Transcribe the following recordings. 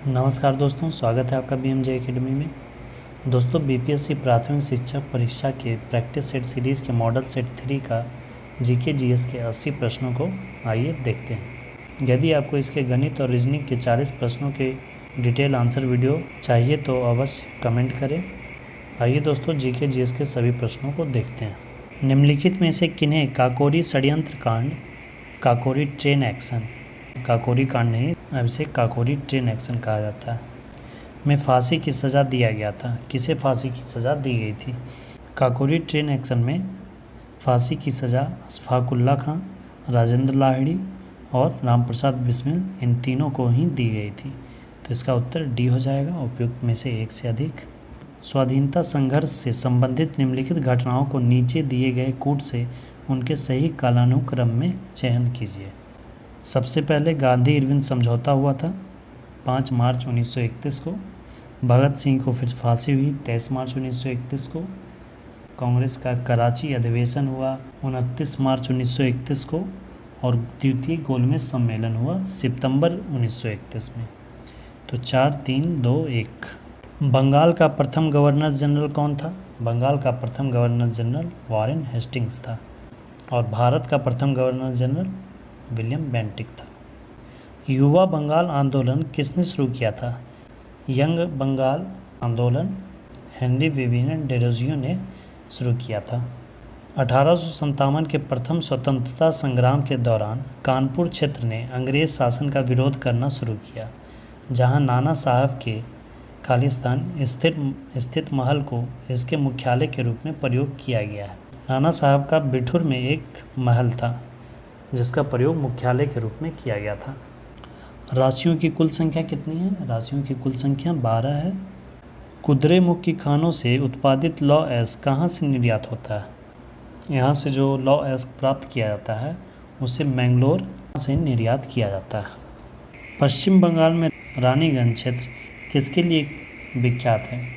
नमस्कार दोस्तों, स्वागत है आपका BMJ एकेडमी में। दोस्तों, बीपीएससी प्राथमिक शिक्षक परीक्षा के प्रैक्टिस सेट सीरीज़ के मॉडल सेट 3 का जीके जीएस के 80 प्रश्नों को आइए देखते हैं। यदि आपको इसके गणित और रीजनिंग के 40 प्रश्नों के डिटेल आंसर वीडियो चाहिए तो अवश्य कमेंट करें। आइए दोस्तों, जीके जीएस के सभी प्रश्नों को देखते हैं। निम्नलिखित में से किन्हें काकोरी षड्यंत्र कांड, काकोरी ट्रेन एक्शन, काकोरी कांड नहीं, अब इसे काकोरी ट्रेन एक्शन कहा जाता है, में फांसी की सज़ा दिया गया था? किसे फांसी की सज़ा दी गई थी? काकोरी ट्रेन एक्शन में फांसी की सज़ा अशफाकुल्ला खां, राजेंद्र लाहिड़ी और रामप्रसाद बिस्मिल, इन तीनों को ही दी गई थी। तो इसका उत्तर डी हो जाएगा, उपयुक्त में से एक से अधिक। स्वाधीनता संघर्ष से संबंधित निम्नलिखित घटनाओं को नीचे दिए गए कूट से उनके सही कालानुक्रम में चयन कीजिए। सबसे पहले गांधी इरविन समझौता हुआ था 5 मार्च 1931 को। भगत सिंह को फिर फांसी हुई 23 मार्च 1931 को। कांग्रेस का कराची अधिवेशन हुआ 29 मार्च 1931 को और द्वितीय गोलमेज सम्मेलन हुआ सितंबर 1931 में। तो 4, 3, 2, 1। बंगाल का प्रथम गवर्नर जनरल कौन था? बंगाल का प्रथम गवर्नर जनरल वॉरेन हेस्टिंग्स था। और भारत का प्रथम गवर्नर जनरल विलियम बेंटिक था। युवा बंगाल आंदोलन किसने शुरू किया था? यंग बंगाल आंदोलन हेनरी विवियन डेरोजियो ने शुरू किया था। 1857 के प्रथम स्वतंत्रता संग्राम के दौरान कानपुर क्षेत्र ने अंग्रेज शासन का विरोध करना शुरू किया, जहां नाना साहब के खालिस्तान स्थित महल को इसके मुख्यालय के रूप में प्रयोग किया गया है। नाना साहब का बिठूर में एक महल था जिसका प्रयोग मुख्यालय के रूप में किया गया था। राशियों की कुल संख्या कितनी है? राशियों की कुल संख्या 12 है। कुदरेमुख की खानों से उत्पादित लौ एश कहाँ से निर्यात होता है? यहाँ से जो लौ एश प्राप्त किया जाता है उसे मैंगलोर से निर्यात किया जाता है। पश्चिम बंगाल में रानीगंज क्षेत्र किसके लिए विख्यात है?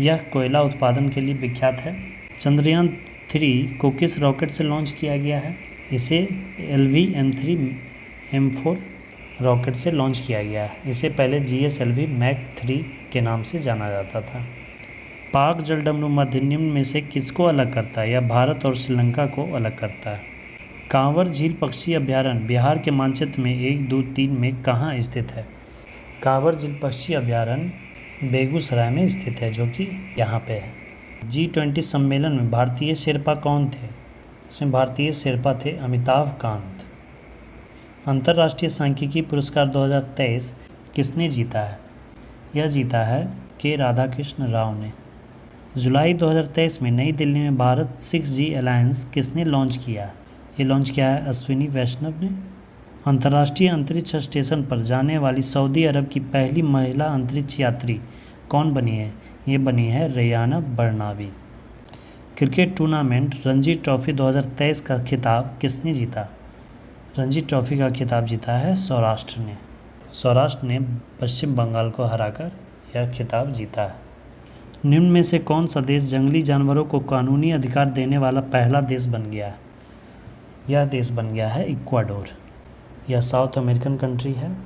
यह कोयला उत्पादन के लिए विख्यात है। चंद्रयान 3 को किस रॉकेट से लॉन्च किया गया है? इसे LV-M3M4 रॉकेट से लॉन्च किया गया है। इसे पहले GSLV Mach 3 के नाम से जाना जाता था। पाक जलडमरू मध्य निम्न में से किसको अलग करता है? यह भारत और श्रीलंका को अलग करता है। कांवर झील पक्षी अभयारण्य बिहार के मानचित्र में 1, 2, 3 में कहाँ स्थित है? कांवर झील पक्षी अभयारण्य बेगूसराय में स्थित है, जो कि यहाँ पे है। G20 सम्मेलन में भारतीय शेरपा कौन थे? इसमें भारतीय शेरपा थे अमिताभ कांत। अंतर्राष्ट्रीय सांख्यिकी पुरस्कार 2023 किसने जीता है? यह जीता है के राधाकृष्ण राव ने। जुलाई 2023 में नई दिल्ली में भारत 6G अलायंस किसने लॉन्च किया? ये लॉन्च किया है अश्विनी वैष्णव ने। अंतर्राष्ट्रीय अंतरिक्ष स्टेशन पर जाने वाली सऊदी अरब की पहली महिला अंतरिक्ष यात्री कौन बनी है? ये बनी है रेयाना बर्नावी। क्रिकेट टूर्नामेंट रणजी ट्रॉफी 2023 का खिताब किसने जीता? रणजी ट्रॉफी का खिताब जीता है सौराष्ट्र ने। सौराष्ट्र ने पश्चिम बंगाल को हराकर यह खिताब जीता है। निम्न में से कौन सा देश जंगली जानवरों को कानूनी अधिकार देने वाला पहला देश बन गया है? यह देश बन गया है इक्वाडोर। यह साउथ अमेरिकन कंट्री है।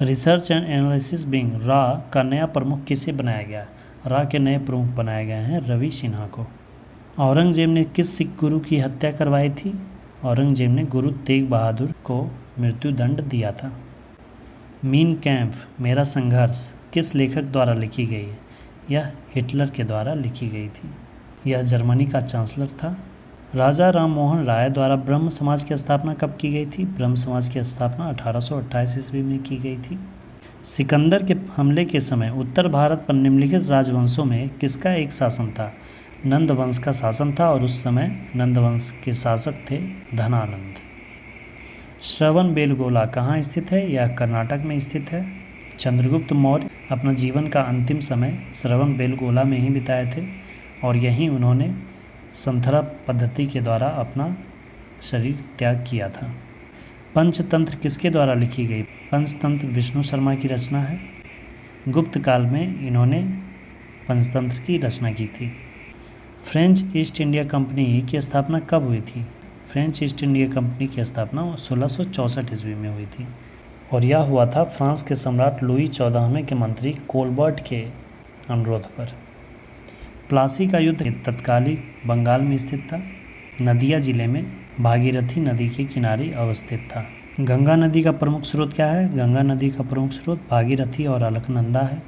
रिसर्च एंड एनालिसिस विंग रा का नया प्रमुख किसे बनाया गया? रा के नए प्रमुख बनाए गए हैं रवि सिन्हा को। औरंगजेब ने किस सिख गुरु की हत्या करवाई थी? औरंगजेब ने गुरु तेग बहादुर को मृत्युदंड दिया था। मीन कैम्फ मेरा संघर्ष किस लेखक द्वारा लिखी गई है? यह हिटलर के द्वारा लिखी गई थी। यह जर्मनी का चांसलर था। राजा राम मोहन राय द्वारा ब्रह्म समाज की स्थापना कब की गई थी? ब्रह्म समाज की स्थापना 1828 ईस्वी में की गई थी। सिकंदर के हमले के समय उत्तर भारत पर निम्नलिखित राजवंशों में किसका एक शासन था? नंद वंश का शासन था और उस समय नंद वंश के शासक थे धनानंद। श्रवण बेलगोला कहाँ स्थित है? यह कर्नाटक में स्थित है। चंद्रगुप्त मौर्य अपना जीवन का अंतिम समय श्रवण बेलगोला में ही बिताए थे और यहीं उन्होंने संथरा पद्धति के द्वारा अपना शरीर त्याग किया था। पंचतंत्र किसके द्वारा लिखी गई? पंचतंत्र विष्णु शर्मा की रचना है। गुप्त काल में इन्होंने पंचतंत्र की रचना की थी। फ्रेंच ईस्ट इंडिया कंपनी की स्थापना कब हुई थी? फ्रेंच ईस्ट इंडिया कंपनी की स्थापना 1664 ईस्वी में हुई थी। और यह हुआ था फ्रांस के सम्राट लुई 14वें के मंत्री कोलबर्ट के अनुरोध पर। प्लासी का युद्ध तत्कालीन बंगाल में स्थित था। नदिया जिले में भागीरथी नदी के किनारे अवस्थित था। गंगा नदी का प्रमुख स्रोत क्या है? गंगा नदी का प्रमुख स्रोत भागीरथी और अलकनंदा है।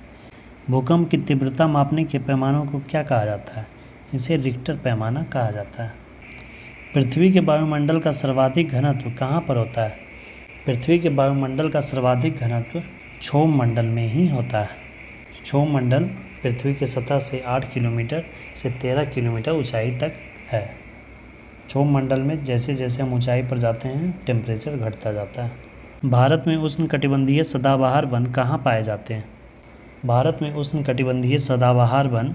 भूकंप की तीव्रता मापने के पैमानों को क्या कहा जाता है? इसे रिक्टर पैमाना कहा जाता है। पृथ्वी के वायुमंडल का सर्वाधिक घनत्व कहाँ पर होता है? पृथ्वी के वायुमंडल का सर्वाधिक घनत्व क्षोभ मंडल में ही होता है। क्षोभ मंडल पृथ्वी की सतह से 8 किलोमीटर से 13 किलोमीटर ऊंचाई तक है। क्षोभ मंडल में जैसे जैसे हम ऊंचाई पर जाते हैं टेम्परेचर घटता जाता है। भारत में उष्णकटिबंधीय सदाबहार वन कहाँ पाए जाते हैं? भारत में उष्णकटिबंधीय सदाबहार वन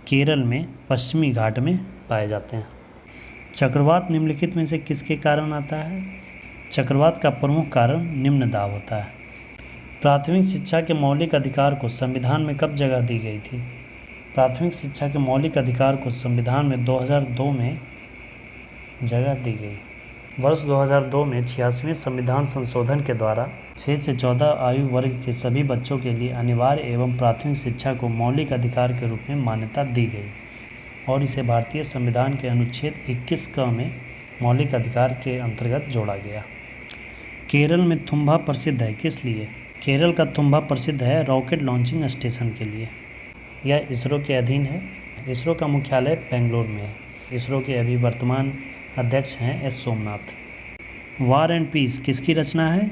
केरल में पश्चिमी घाट में पाए जाते हैं। चक्रवात निम्नलिखित में से किसके कारण आता है? चक्रवात का प्रमुख कारण निम्न दाब होता है। प्राथमिक शिक्षा के मौलिक अधिकार को संविधान में कब जगह दी गई थी? प्राथमिक शिक्षा के मौलिक अधिकार को संविधान में 2002 में जगह दी गई। वर्ष 2002 में 86वें संविधान संशोधन के द्वारा 6 से 14 आयु वर्ग के सभी बच्चों के लिए अनिवार्य एवं प्राथमिक शिक्षा को मौलिक अधिकार के रूप में मान्यता दी गई और इसे भारतीय संविधान के अनुच्छेद 21 क में मौलिक अधिकार के अंतर्गत जोड़ा गया। केरल में तुम्बा प्रसिद्ध है किस लिए? केरल का तुम्बा प्रसिद्ध है रॉकेट लॉन्चिंग स्टेशन के लिए। यह इसरो के अधीन है। इसरो का मुख्यालय बेंगलुरु में है। इसरो के अभी वर्तमान अध्यक्ष हैं S Somnath. War and peace किसकी रचना है?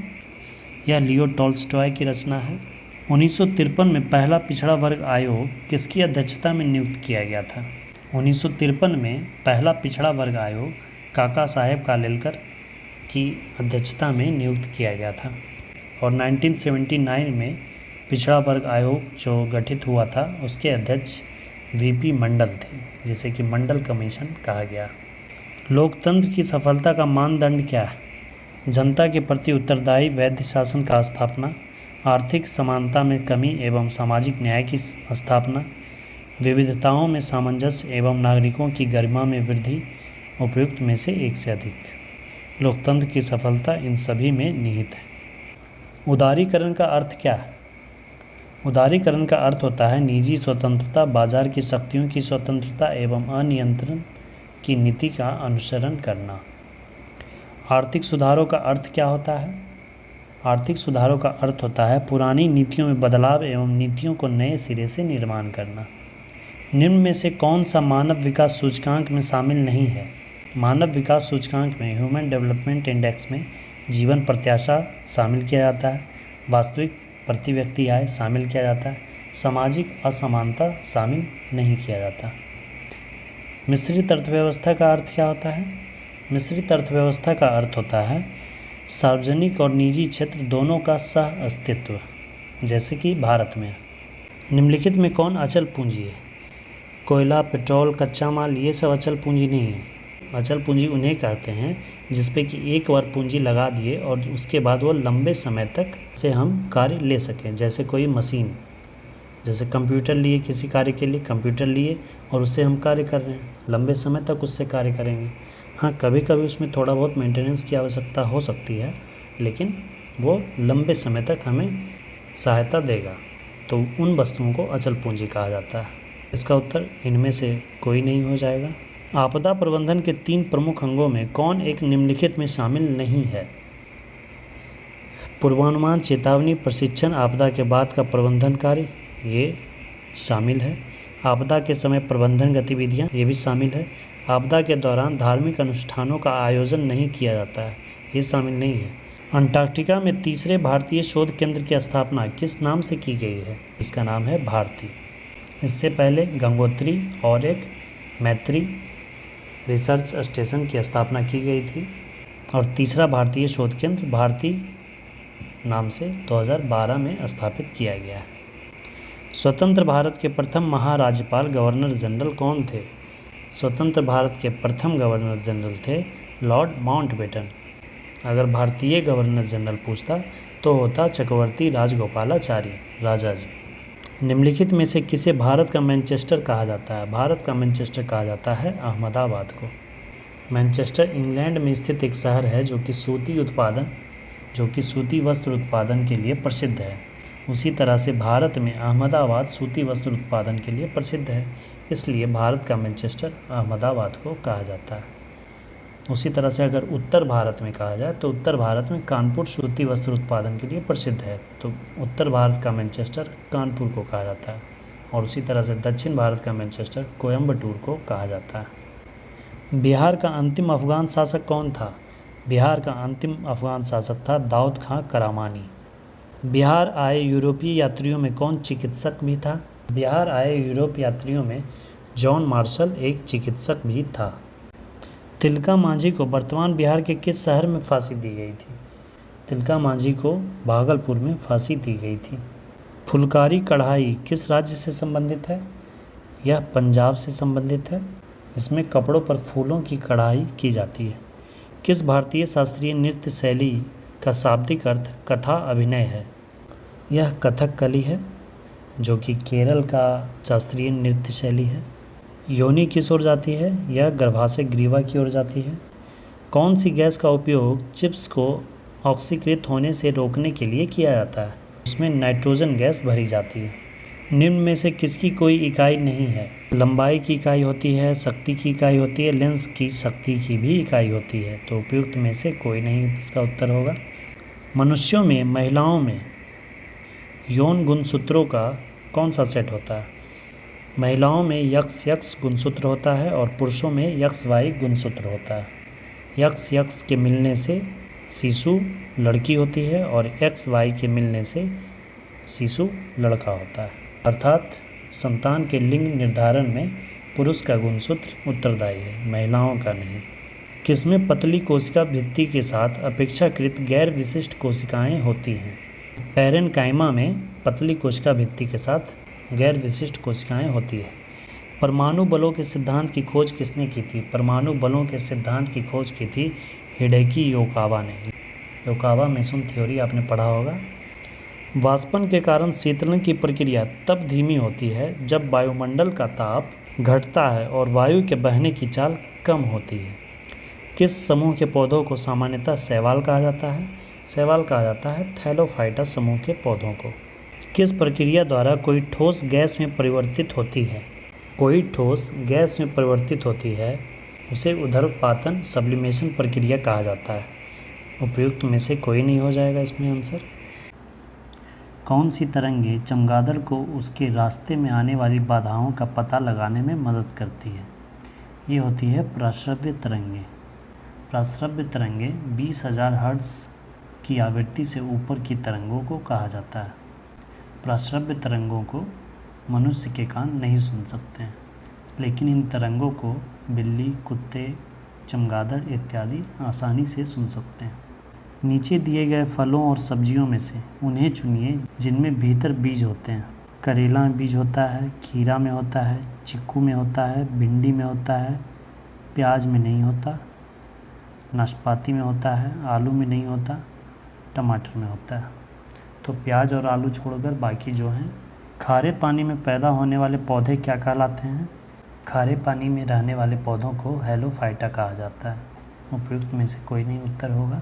यह लियो टॉल्स्टॉय की रचना है। 1953 में पहला पिछड़ा वर्ग आयोग किसकी अध्यक्षता में नियुक्त किया गया था? 1953 में पहला पिछड़ा वर्ग आयोग काका साहेब कालेलकर की अध्यक्षता में नियुक्त किया गया था और 1979 में पिछड़ा वर्ग आयोग जो गठित हुआ था उसके अध्यक्ष वीपी मंडल थे, जिसे कि मंडल कमीशन कहा गया। लोकतंत्र की सफलता का मानदंड क्या है? जनता के प्रति उत्तरदायी वैध शासन का स्थापना, आर्थिक समानता में कमी एवं सामाजिक न्याय की स्थापना, विविधताओं में सामंजस्य एवं नागरिकों की गरिमा में वृद्धि, उपयुक्त में से एक से अधिक। लोकतंत्र की सफलता इन सभी में निहित है। उदारीकरण का अर्थ क्या है? उदारीकरण का अर्थ होता है निजी स्वतंत्रता, बाजार की शक्तियों की स्वतंत्रता एवं अनियंत्रण की नीति का अनुसरण करना। आर्थिक सुधारों का अर्थ क्या होता है? आर्थिक सुधारों का अर्थ होता है पुरानी नीतियों में बदलाव एवं नीतियों को नए सिरे से निर्माण करना। निम्न में से कौन सा मानव विकास सूचकांक में शामिल नहीं है? मानव विकास सूचकांक में ह्यूमन डेवलपमेंट इंडेक्स में जीवन प्रत्याशा शामिल किया जाता है, वास्तविक प्रति व्यक्ति आय शामिल किया जाता है, सामाजिक असमानता शामिल नहीं किया जाता। मिश्रित अर्थव्यवस्था का अर्थ क्या होता है? मिश्रित अर्थव्यवस्था का अर्थ होता है सार्वजनिक और निजी क्षेत्र दोनों का सह अस्तित्व, जैसे कि भारत में। निम्नलिखित में कौन अचल पूंजी है? कोयला, पेट्रोल, कच्चा माल, ये सब अचल पूंजी नहीं है। अचल पूंजी उन्हें कहते हैं जिसपे कि एक बार पूंजी लगा दिए और उसके बाद वो लंबे समय तक से हम कार्य ले सकें। जैसे कोई मशीन, जैसे कंप्यूटर लिए, किसी कार्य के लिए कंप्यूटर लिए और उससे हम कार्य कर रहे हैं, लंबे समय तक उससे कार्य करेंगे। हाँ, कभी कभी उसमें थोड़ा बहुत मेंटेनेंस की आवश्यकता हो सकती है, लेकिन वो लंबे समय तक हमें सहायता देगा, तो उन वस्तुओं को अचल पूंजी कहा जाता है। इसका उत्तर इनमें से कोई नहीं हो जाएगा। आपदा प्रबंधन के 3 प्रमुख अंगों में कौन एक निम्नलिखित में शामिल नहीं है? पूर्वानुमान, चेतावनी, प्रशिक्षण, आपदा के बाद का प्रबंधन कार्य, ये शामिल है। आपदा के समय प्रबंधन गतिविधियाँ, ये भी शामिल है। आपदा के दौरान धार्मिक अनुष्ठानों का आयोजन नहीं किया जाता है, ये शामिल नहीं है। अंटार्कटिका में तीसरे भारतीय शोध केंद्र की स्थापना किस नाम से की गई है? इसका नाम है भारती। इससे पहले गंगोत्री और एक मैत्री रिसर्च स्टेशन की स्थापना की गई थी और तीसरा भारतीय शोध केंद्र भारती नाम से 2012 में स्थापित किया गया है। स्वतंत्र भारत के प्रथम महाराज्यपाल गवर्नर जनरल कौन थे? स्वतंत्र भारत के प्रथम गवर्नर जनरल थे लॉर्ड माउंटबेटन। अगर भारतीय गवर्नर जनरल पूछता तो होता चक्रवर्ती राजगोपालाचारी राजा जी। निम्नलिखित में से किसे भारत का मैनचेस्टर कहा जाता है? भारत का मैनचेस्टर कहा जाता है अहमदाबाद को। मैनचेस्टर इंग्लैंड में स्थित एक शहर है जो कि सूती उत्पादन जो कि सूती वस्त्र उत्पादन के लिए प्रसिद्ध है। उसी तरह से भारत में अहमदाबाद सूती वस्त्र उत्पादन के लिए प्रसिद्ध है, इसलिए भारत का मैनचेस्टर अहमदाबाद को कहा जाता है। उसी तरह से अगर उत्तर भारत में कहा जाए तो उत्तर भारत में कानपुर सूती वस्त्र उत्पादन के लिए प्रसिद्ध है, तो उत्तर भारत का मैनचेस्टर कानपुर को कहा जाता है। और उसी तरह से दक्षिण भारत का मैनचेस्टर कोयम्बटूर को कहा जाता है। बिहार का अंतिम अफगान शासक कौन था? बिहार का अंतिम अफगान शासक था दाऊद खां करामानी। बिहार आए यूरोपीय यात्रियों में कौन चिकित्सक भी था? बिहार आए यूरोपीय यात्रियों में जॉन मार्शल एक चिकित्सक भी था। तिलका मांझी को वर्तमान बिहार के किस शहर में फांसी दी गई थी? तिलका मांझी को भागलपुर में फांसी दी गई थी। फुलकारी कढ़ाई किस राज्य से संबंधित है? यह पंजाब से संबंधित है। इसमें कपड़ों पर फूलों की कढ़ाई की जाती है। किस भारतीय शास्त्रीय नृत्य शैली का शाब्दिक अर्थ कथा अभिनय है? यह कथकली है, जो कि केरल का शास्त्रीय नृत्य शैली है। योनि किस ओर जाती है? यह गर्भाशय ग्रीवा की ओर जाती है। कौन सी गैस का उपयोग चिप्स को ऑक्सीकृत होने से रोकने के लिए किया जाता है? उसमें नाइट्रोजन गैस भरी जाती है। निम्न में से किसकी कोई इकाई नहीं है? लंबाई की इकाई होती है, शक्ति की इकाई होती है, लेंस की शक्ति की भी इकाई होती है। तो उपयुक्त में से कोई नहीं इसका उत्तर होगा। मनुष्यों में महिलाओं में यौन गुणसूत्रों का कौन सा सेट होता है? महिलाओं में यक्स यक्स गुणसूत्र होता है और पुरुषों में यक्स वाई गुणसूत्र होता है। यक्स यक्स के मिलने से शिशु लड़की होती है और एक्स वाई के मिलने से शिशु लड़का होता है। अर्थात संतान के लिंग निर्धारण में पुरुष का गुणसूत्र उत्तरदायी है, महिलाओं का नहीं। किसमें पतली कोशिका भित्ति के साथ अपेक्षाकृत गैर विशिष्ट कोशिकाएं होती हैं? पैरेन्काइमा में पतली कोशिका भित्ति के साथ गैर विशिष्ट कोशिकाएं होती है। परमाणु बलों के सिद्धांत की खोज किसने की थी? परमाणु बलों के सिद्धांत की खोज की थी हिडेकी योकावा ने। योकावा मेसन थ्योरी आपने पढ़ा होगा। वाष्पन के कारण शीतलन की प्रक्रिया तब धीमी होती है जब वायुमंडल का ताप घटता है और वायु के बहने की चाल कम होती है। किस समूह के पौधों को सामान्यतः शैवाल कहा जाता है? शैवाल कहा जाता है थैलोफाइटा समूह के पौधों को। किस प्रक्रिया द्वारा कोई ठोस गैस में परिवर्तित होती है? कोई ठोस गैस में परिवर्तित होती है उसे ऊर्ध्वपातन सब्लिमेशन प्रक्रिया कहा जाता है। उपयुक्त में से कोई नहीं हो जाएगा इसमें आंसर। कौन सी तरंगे चमगादड़ को उसके रास्ते में आने वाली बाधाओं का पता लगाने में मदद करती है? ये होती है प्राश्रव्य तरंगे। प्राश्रव्य तरंगे 20,000 हर्ट्ज की आवृत्ति से ऊपर की तरंगों को कहा जाता है। प्राश्रव्य तरंगों को मनुष्य के कान नहीं सुन सकते हैं, लेकिन इन तरंगों को बिल्ली, कुत्ते, चमगादड़ इत्यादि आसानी से सुन सकते हैं। नीचे दिए गए फलों और सब्जियों में से उन्हें चुनिए जिनमें भीतर बीज होते हैं। करेला में बीज होता है, खीरा में होता है, चिक्कू में होता है, भिंडी में होता है, प्याज में नहीं होता, नाशपाती में होता है, आलू में नहीं होता, टमाटर में होता है। तो प्याज और आलू छोड़कर बाकी जो हैं। खारे पानी में पैदा होने वाले पौधे क्या कहलाते हैं? खारे पानी में रहने वाले पौधों को हेलोफाइटा कहा जाता है। उपयुक्त में से कोई नहीं उत्तर होगा।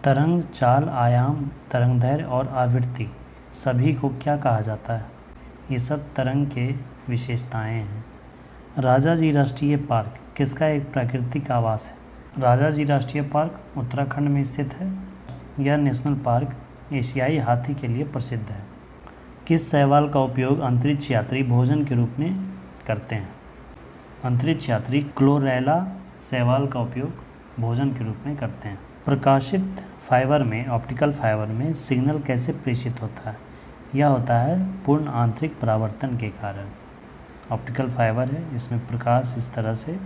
तरंग, चाल, आयाम, तरंगदैर्घ्य और आवृत्ति सभी को क्या कहा जाता है? ये सब तरंग के विशेषताएं हैं। राजाजी राष्ट्रीय पार्क किसका एक प्राकृतिक आवास है? राजाजी राष्ट्रीय पार्क उत्तराखंड में स्थित है। यह नेशनल पार्क एशियाई हाथी के लिए प्रसिद्ध है। किस शैवाल का उपयोग अंतरिक्ष यात्री भोजन के रूप में करते हैं? अंतरिक्ष यात्री क्लोरेला शैवाल का उपयोग भोजन के रूप में करते हैं। प्रकाशित फाइबर में, ऑप्टिकल फाइबर में सिग्नल कैसे प्रेषित होता है? यह होता है पूर्ण आंतरिक परावर्तन के कारण। ऑप्टिकल फाइबर है, इसमें प्रकाश इस तरह से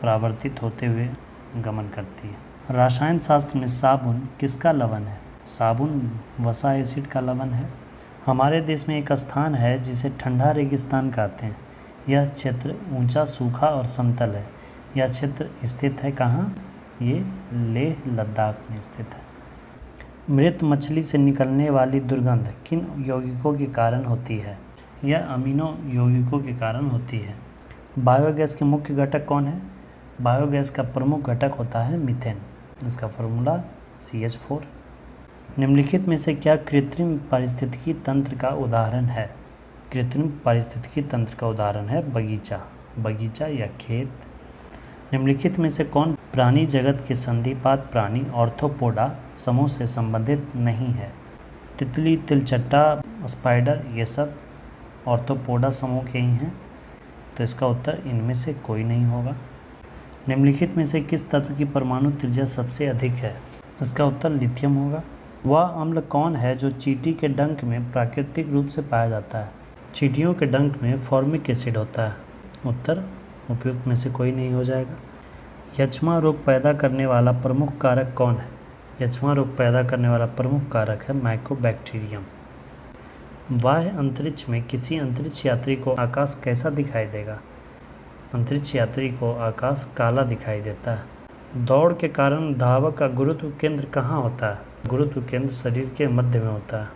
परावर्तित होते हुए गमन करती है। रसायन शास्त्र में साबुन किसका लवण है? साबुन वसा एसिड का लवण है। हमारे देश में एक स्थान है जिसे ठंडा रेगिस्तान कहते हैं। यह क्षेत्र ऊंचा, सूखा और समतल है। यह क्षेत्र स्थित है कहाँ? ये लेह लद्दाख में स्थित है। मृत मछली से निकलने वाली दुर्गंध किन यौगिकों के कारण होती है? यह अमीनो यौगिकों के कारण होती है। बायोगैस के मुख्य घटक कौन है? बायोगैस का प्रमुख घटक होता है मीथेन। इसका फॉर्मूला CH4। निम्नलिखित में से क्या कृत्रिम पारिस्थितिकी तंत्र का उदाहरण है? कृत्रिम पारिस्थितिकी तंत्र का उदाहरण है बगीचा या खेत। निम्नलिखित में से कौन प्राणी जगत के संधिपात प्राणी ऑर्थोपोडा समूह से संबंधित नहीं है? तितली, तिलचट्टा, स्पाइडर, ये सब ऑर्थोपोडा समूह के ही हैं, तो इसका उत्तर इनमें से कोई नहीं होगा। निम्नलिखित में से किस तत्व की परमाणु त्रिज्या सबसे अधिक है? इसका उत्तर लिथियम होगा। वह अम्ल कौन है जो चींटी के डंक में प्राकृतिक रूप से पाया जाता है? चींटियों के डंक में फॉर्मिक एसिड होता है। उत्तर उपयुक्त में से कोई नहीं हो जाएगा। यक्ष्मा रोग पैदा करने वाला प्रमुख कारक कौन है? यक्ष्मा रोग पैदा करने वाला प्रमुख कारक है माइकोबैक्टीरियम। बाह्य अंतरिक्ष में किसी अंतरिक्ष यात्री को आकाश कैसा दिखाई देगा? अंतरिक्ष यात्री को आकाश काला दिखाई देता है। दौड़ के कारण धावक का गुरुत्व केंद्र कहाँ होता है? गुरुत्व केंद्र शरीर के मध्य में होता है।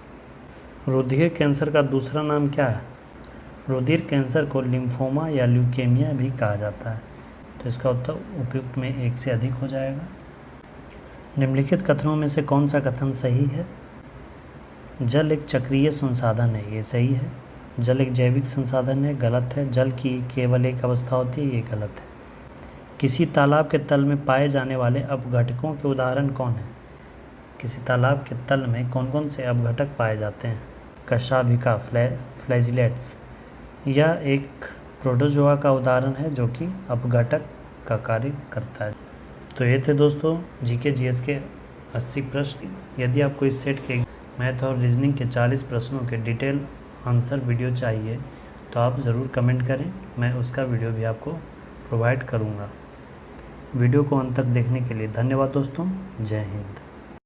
रुधिर कैंसर का दूसरा नाम क्या है? रुधिर कैंसर को लिम्फोमा या ल्यूकेमिया भी कहा जाता है, तो इसका उत्तर उपयुक्त में एक से अधिक हो जाएगा। निम्नलिखित कथनों में से कौन सा कथन सही है? जल एक चक्रीय संसाधन है, ये सही है। जल एक जैविक संसाधन है, गलत है। जल की केवल एक अवस्था होती है, ये गलत है। किसी तालाब के तल में पाए जाने वाले अपघटकों के उदाहरण कौन है? किसी तालाब के तल में कौन कौन से अपघटक पाए जाते हैं? कशाभिका, फ्लैजिलेट्स। यह एक प्रोटोजोआ का उदाहरण है जो कि अपघटक का कार्य करता है। तो ये थे दोस्तों जीके जीएस के 80 प्रश्न। यदि आपको इस सेट के मैथ और रीजनिंग के 40 प्रश्नों के डिटेल आंसर वीडियो चाहिए तो आप ज़रूर कमेंट करें, मैं उसका वीडियो भी आपको प्रोवाइड करूँगा। वीडियो को अंत तक देखने के लिए धन्यवाद दोस्तों। जय हिंद।